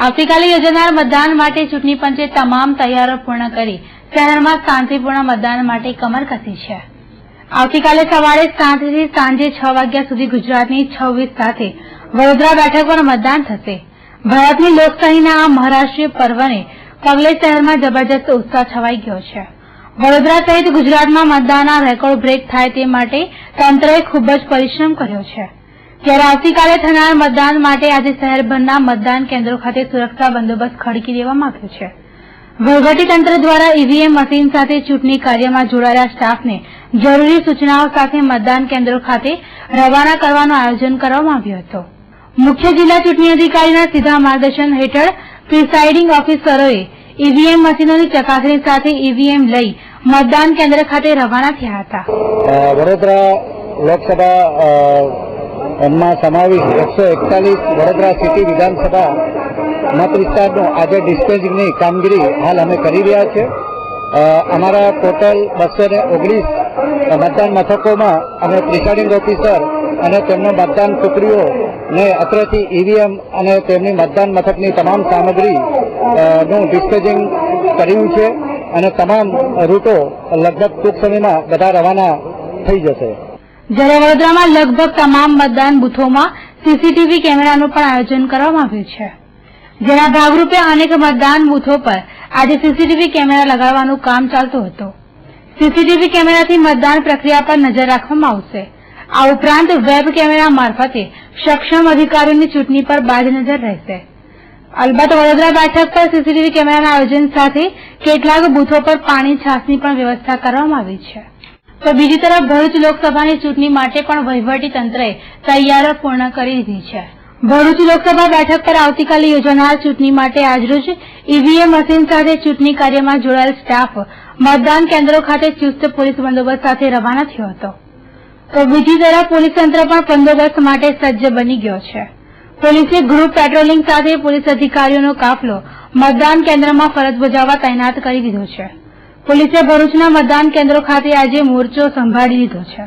આવતીકાલે યોજાનાર મતદાન માટે ચૂંટણી પંચે તમામ તૈયારીઓ પૂર્ણ કરી શહેરમાં શાંતિપૂર્ણ મતદાન માટે કમર કસી છે। આવતીકાલે સવારે 7 થી સાંજે 6 વાગ્યા સુધી ગુજરાતની 26 સાથે વડોદરા બેઠક પર મતદાન થશે। ભારતની લોકશાહીના આ મહારાષ્ટ્રીય પર્વને પગલે શહેરમાં જબરજસ્ત ઉત્સાહ છવાઈ ગયો છે। વડોદરા સહિત ગુજરાતમાં મતદાનના રેકોર્ડ બ્રેક થાય તે માટે તંત્રએ ખૂબ જ પરિશ્રમ કર્યો છે। ત્યારે આવતીકાલે થનાર મતદાન માટે આજે શહેરભરના મતદાન કેન્દ્રો ખાતે સુરક્ષા બંદોબસ્ત ખડકી દેવામાં આવ્યો છે। વહીવટીતંત્ર દ્વારા ઈવીએમ મશીન સાથે ચૂંટણી કાર્યમાં જોડાયેલા સ્ટાફને જરૂરી સૂચનાઓ સાથે મતદાન કેન્દ્રો ખાતે રવાના કરવાનું આયોજન કરવામાં આવ્યું હતું। મુખ્ય જિલ્લા ચૂંટણી અધિકારીના સીધા માર્ગદર્શન હેઠળ પ્રિસાઇડિંગ ઓફિસરોએ ઈવીએમ મશીનોની ચકાસણી સાથે ઈવીએમ લઈ મતદાન કેન્દ્ર ખાતે રવાના થયા હતા। વડોદરા લોકસભા માં સમાવેશ 141 વડોદરા સિટી વિધાનસભા મત વિસ્તારનો આજે ડિસ્પેચિંગની કામગીરી હાલ અમે કરી રહ્યા છે। અમારા ટોટલ 219 મતદાન મથકોમાં અમે પ્રિસાઇડિંગ ઓફિસર અને તેમના મતદાન ટુકડીઓને અત્રેથી ઈવીએમ અને તેમની મતદાન મથકની તમામ સામગ્રી નું ડિસ્પેચિંગ કર્યું છે અને તમામ રૂટો લગભગ ટૂંક સમયમાં બધા રવાના થઈ જશે। જ્યારે વડોદરામાં લગભગ તમામ મતદાન બૂથોમાં સીસીટીવી કેમેરાનું પણ આયોજન કરવામાં આવ્યું છે। જેના ભાગરૂપે અનેક મતદાન બૂથો પર આજે સીસીટીવી કેમેરા લગાડવાનું કામ ચાલતું હતું। સીસીટીવી કેમેરાથી મતદાન પ્રક્રિયા પર નજર રાખવામાં આવશે। આ ઉપરાંત વેબ કેમેરા મારફતે સક્ષમ અધિકારીઓની ચૂંટણી પર બાજ નજર રહેશે। અલબત્ત વડોદરા બેઠક પર સીસીટીવી કેમેરાના આયોજન સાથે કેટલાક બૂથો પર પાણી છાસની પણ વ્યવસ્થા કરવામાં આવી છે। તો બીજી તરફ ભરૂચ લોકસભાની ચૂંટણી માટે પણ વહીવટી તંત્રએ તૈયારીઓ પૂર્ણ કરી દીધી છે। ભરૂચ લોકસભા બેઠક પર આવતીકાલે યોજાનાર ચૂંટણી માટે આજરોજ ઈવીએમ મશીન સાથે ચૂંટણી કાર્યમાં જોડાયેલ સ્ટાફ મતદાન કેન્દ્રો ખાતે ચુસ્ત પોલીસ બંદોબસ્ત સાથે રવાના થયો હતો। તો બીજી તરફ પોલીસ તંત્ર પણ બંદોબસ્ત માટે સજ્જ બની ગયો છે। પોલીસે ગ્રુપ પેટ્રોલિંગ સાથે પોલીસ અધિકારીઓનો કાફલો મતદાન કેન્દ્રમાં ફરજ બજાવવા તૈનાત કરી દીધો છે। પોલીસે ભરૂચના મતદાન કેન્દ્રો ખાતે આજે મોરચો સંભાળી લીધો છે।